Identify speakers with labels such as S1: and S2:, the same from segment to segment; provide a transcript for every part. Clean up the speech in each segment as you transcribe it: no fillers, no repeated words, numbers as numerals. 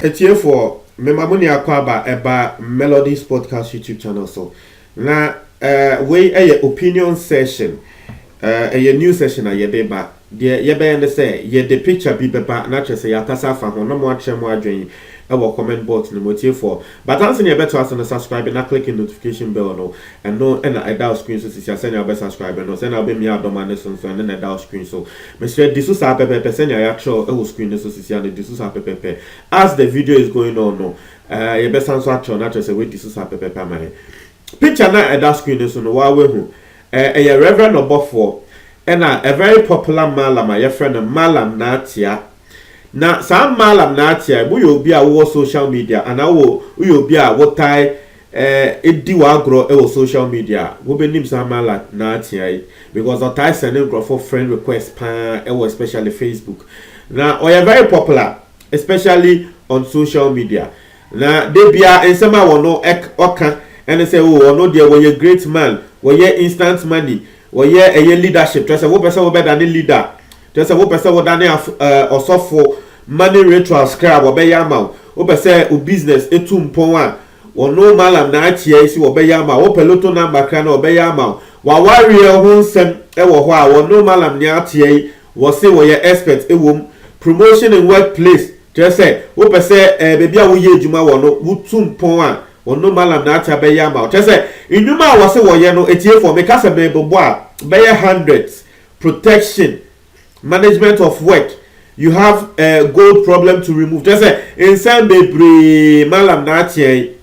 S1: It's here for Memamuni Akwaba about Melodies Podcast YouTube channel. So now, we a opinion session, a new session. A deba. The yebe say ye the picture be beba. Not just say yakasa fa hono mo atche mo adwen. Our comment box no motive for. But answer you better as on subscribe and click the notification bell no. And no and I dial screen so you send your best subscriber no. Send I'll be me out domane so and then I dial screen so. Mr. This is pepe send your actual screen so you and this is pepe. As the video is going on no. You best answer actual not just say wait this is pepe man. Picture na I dial screen so no wa we hu. A Reverend Obofo and a very popular malam my friend Malam Natia. Na some malam natia we will be our social media and I will be a what tie it do agro social media we be name some malam natia because I tie sending for friend request especially Facebook now we are very popular especially on social media now they be a in some one no oka and they say oh no dear we a great man we a instant money we a leadership just a what person better than leader just a what person what than also for money ritual scrap obeyama obe say o business etumpon a wono malam na atia isi obeyama o peloto number kra na obeyama wa warrior ho nsem e wo ho a wono malam ni atia wo say wo ye expert ewom promotion in workplace just say obe say baby a wo ye adwuma wono wutumpon a wono malam na atia beyama just say inuma wo say wo ye no etie for me kasa be bobo a be hundreds protection management of work. You have a gold problem to remove. Just say in some baby malam natie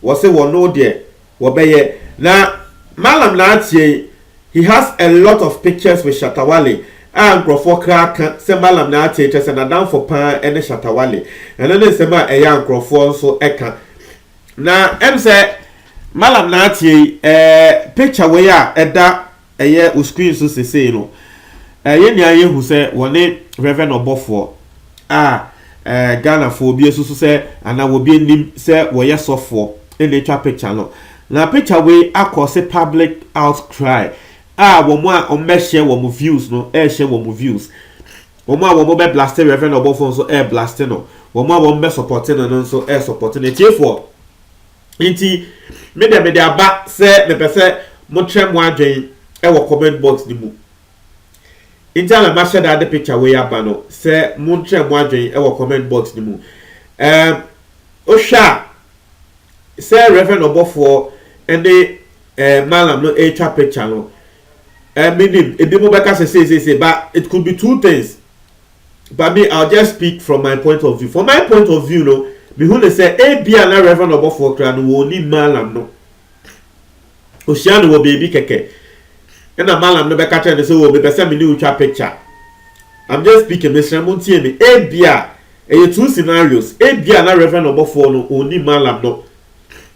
S1: was say one no there wobeye na malam natie he has a lot of pictures with Shatawale and Crawford say malam natie just na down for pan and Shatawale and then say ma eya Crawford so eka na em say malam natie picture we ya eda eye screen so say no yeni aye hu se woni Reverend Obofo Ghana for obi esusu se ana obi enim se wo ye sofo e le twa picture no na picture we akose public outcry wo mo a o me share wo mo views no share wo mo views wo mo a wo mo be blast Reverend Obofo so blast no wo mo a wo mo be support no so support no tiefo nti me de aba se me pese mo twem mo adwen wo comment box ni mu Intala ma share that picture we abano say muntre mo adwen e wo comment box ni mu Osha say Reverend Obofo and the malam no twa picture no meaning ebi mo beka say but it could be two things but me I'll just speak from my point of view. From my point of view no me who say bia na Reverend Obofo kra no wo ni malam no Osha no wo baby keke and a malam no beka tell say oh be person me new picture. I'm just speaking Mr. Montie me bia two scenarios bia na Reverend Obofo no oni malam no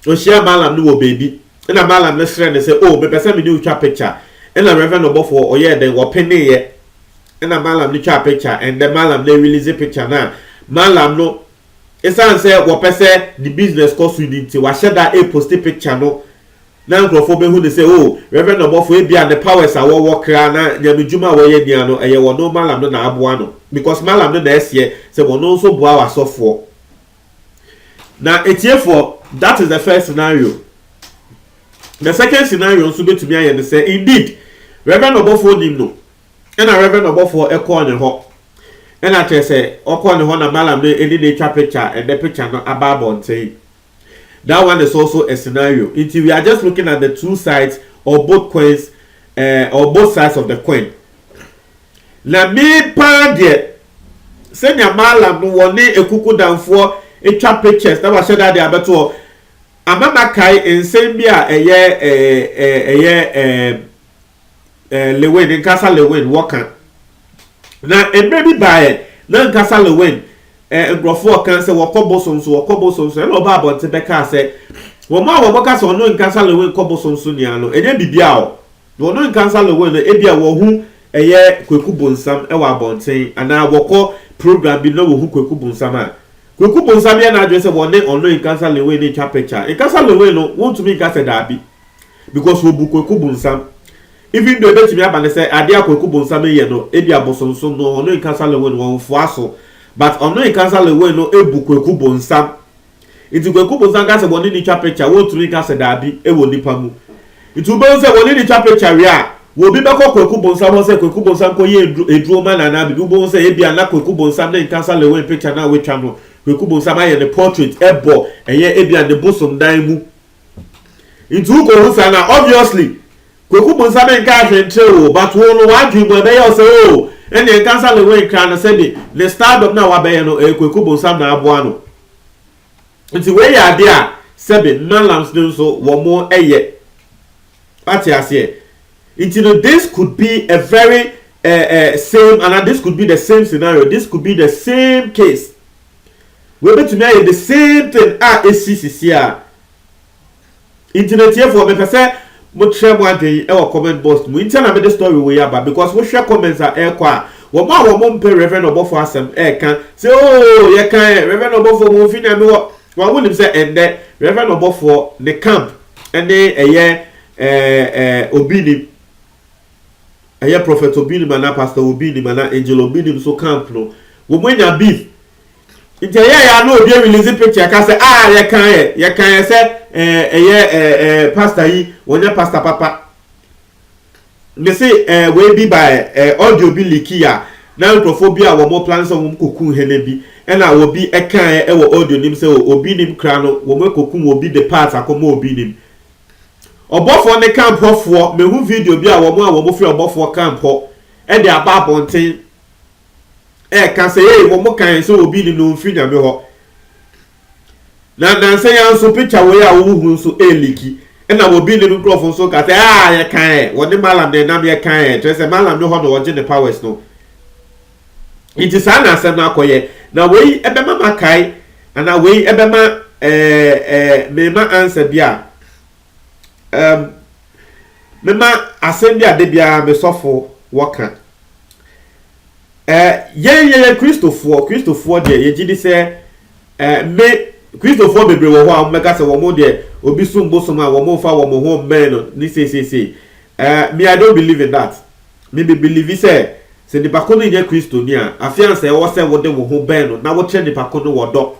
S1: o share malam no wo baby and a malam no strand say oh be person me new picture and a Reverend Obofo oh yeah then wo penny ye and a malam no picture and the malam they release a picture now malam no esan say wo person the business cost we need to wa share that post picture no na Crawford who they say oh Reverend Obofo bia the powers are wo kra na nyamedwuma wo ye dia no eye wo no malam no na aboa no because malam no na esie say wo no so boa wa sofo na etiefo. That is the first scenario. The second scenario so betumi aye say indeed Reverend Obofo nim no and a Reverend Obofo e call ne ho and I say o call ne ho na malam no eni dey twa picture and the picture no ababon say. That one is also a scenario. Until we are just looking at the two sides or both coins, or both sides of the coin. Na me pa de send your malam no one ekuku down for a trap pictures. That was said that they are better. Amama kai in Sambia Lewin in Casa Lewin walker. Now a baby buy no Casa Lewin. Grofo kan say wo kobo so no ba bon te beka say wo ma wo boka so no nkansa lewe kobo so ni ano enye bibia o no nkansa lewe no ebia wo hu eye kweku bonsam e wa bonten ana wo ko program bi no wo hu kweku bonsam a kweku bonsam ya na adwe say wo ne ono nkansa lewe ni twa picture nkansa lewe no won to me nkansa da bi because wo bu kweku bonsam even though bet me aba ne say ade akweku bonsam ye no ebia bosonso no ono nkansa lewe no wo fo aso but ono in cancel away no ebu Kweku Bonsam iti Kweku Bonsam ka se woni ni twa picture wo tumi ka se dabi e wo nipa mu iti wo be se woni ni twa picture wi a wo bi be ko Kweku Bonsam wo se Kweku Bonsam ko ye eduro ma na bi wo se e bia na Kweku Bonsam na in cancel away picture na we twa no Kweku Bonsam aye the portrait ebo eye e bia the bosom dan mu iti wo ko hu sa na obviously Kweku Bonsam en ka hwentre o but wo no wa dwi mo be ye o se o and the cancel away can say the start na wa be no Kweku Bonsam na aboa no nti we ya de a sebe nalams no so wo mo eye ati ase nti no this could be a very same and this could be the same scenario, this could be the same case we bet to know the same thing SCCC internet here for me person mo share mo adwen e wo comment box mo internet na me the story we ya ba because we share comments are kwa wo mo mpe Reverend Obofo asem kan say oh ye kan Reverend Obofo mo fi na me wo wonim say ende Reverend Obofo the camp ende Obinim Prophet Obinim na Pastor Obinim na Angel Obinim so camp no wo mo nya beef nti ya no obi release picture ka say ye kan say pastor yi wonya pastor papa me say we be by audio bi likia na microphobia wo mo plan so mo kokun hene bi na wo bi ekan e wo audio nim say obi nim kra no wo mo kokun wo bi the part akomo obi nim Obofo ne camp hofo me hu video bi a wo mo fi Obofo camp ho e de aba bonten kan say wo mo kan so obi nim no fi nya me ho na say yan so picture we a wo hu so eliki na wo bi nim microphone so ka say ye kan wo de malam de na me kan to say malam no ho no wo je the powers no it is an asem na akoye na we ebe mama kai na we ebe ma me ma answer bia me ma asem bia de bia me sofo woka ye Christopher de ye gidi se me Christopher bebre wo ho a mega se wo mo de obi sumbo soma wo mo fa wo mo ho men no ni say me I don't believe in that. Me believe say se nipa kono nye Kristo ni a afianse wo se wo de wo ho ben no na wo kire nipa kono wo do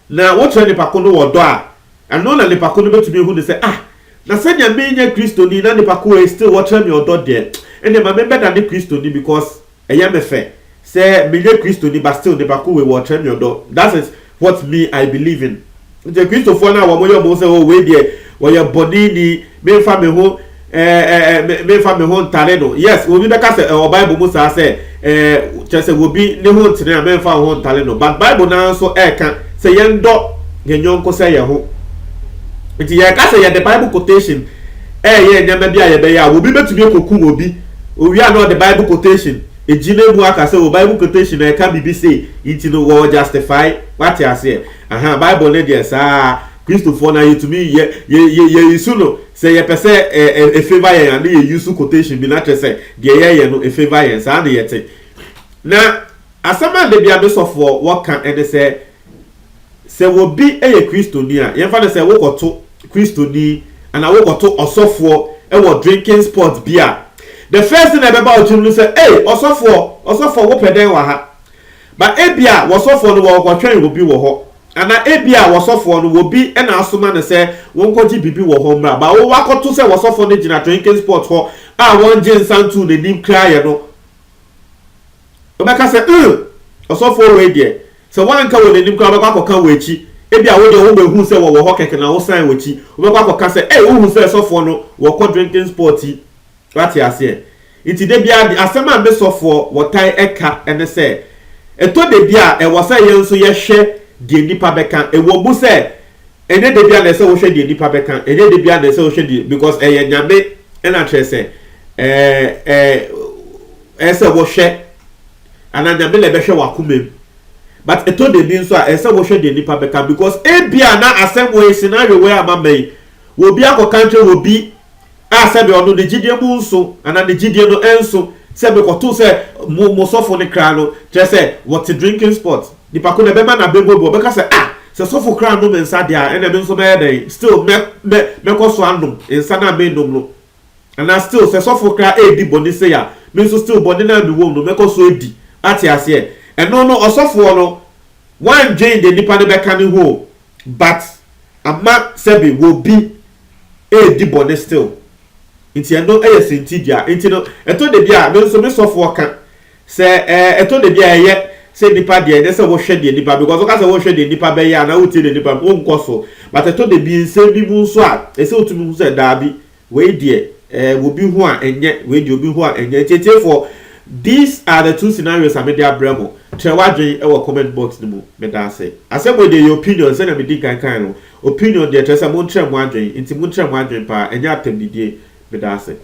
S1: na wo kire nipa kono wo do a ano na nipa kono betumi hu de se na se nya me nye Kristo ni na nipa ko e still wo kire me odo de ene ma me better than Kristo ni because eye me fe se me nye Kristo ni but still nipa ko we wo kire me odo. That is what me I believe in. The Kristo for na wo mo yo mo se wo we de wo ye body ni me fa me ho me fa me ho ntare no yes wo bi beka se Bible mu sa se chese wo bi ne ho ntare me fa ho ntare no but Bible na so kan se ye ndo genyonko se ye ho nti ye ka se ye the Bible quotation ye nyama bia ye be ya wo bi betumi ekoku obi owi a no the Bible quotation ejine mu aka se wo Bible quotation e ka bibi say nti no wo justify what you say Bible ne dey sa Christopher na yetumi ye isu no say ye pese e favor ye and ye use quotation bi na trese de ye no e favor ye sa na yete na asama de bia be sofo what can and say wo bi ye Christo ni a ye fa de say wo koto Christo ni and wo koto osofo e wo drinking spot bia the first thing about you say osofo wo peden wa ha but e bia wo sofo no wo kwatwen wo bi wo ho ana ebia wasofo no wo bi e na asoma ne se won koji bibi wo ho mra ba wo wakoto se wasofo ne gina drinking spot ho a won je nsantu ne nim kraye no obeka se wasofo we de se wan ka wo ne nim kraye ba kwa kan wechi ebia wo de wo be hu se wo ho keke na wo san wechi obeka kwa ka se wo hu se wasofo no wo ko drinking spot yi wati ase iti de bia asema be sofo wo tai eka ene se eto de bia e wo se ye nso ye hwe de nipa beka ewo bu se ene de bia na se wo hwe de nipa beka ene de bia na se wo hwe de because nyame ena tre se ese wo hwe ana nyame le be hwe wakumem but eto de bi nso a ese wo hwe de nipa beka because bia na asem wo scenario we amamai wo bia ko country wo bi a se be ono de gidie mu nso ana de gidie no enso se be ko to se mo sofo ne kra no tre se what drinking spot nipa ko na be ma na bebo be ka se se sofo kra no me nsa dia ene me nso be dey still me ko so andum nsa na me ndum no and still se sofo kra di boni se ya me nso still boni na me wo no me ko so edi ati ase and no osofo no one join the nipa no beka ne ho but ama sebi will be di bone still nti eno senti dia nti no eto de bia me so me sofo ka se eto de bia ye se nipa de ye se wo hwe de nipa because o ka se wo hwe de nipa be ya na wo tie de nipa o nko so but eto de bi nse bi bu so a ese otumi hu se da bi we de wo bi hu a enye we de obi hu a enye tete for these are the two scenarios I made abramo trewadwen e wo comment box ni mu me da say asemo de your opinion say na me di kan no opinion de tresa mo ntre mo adwen nti mo ntre mo adwen pa enye atem didie me da say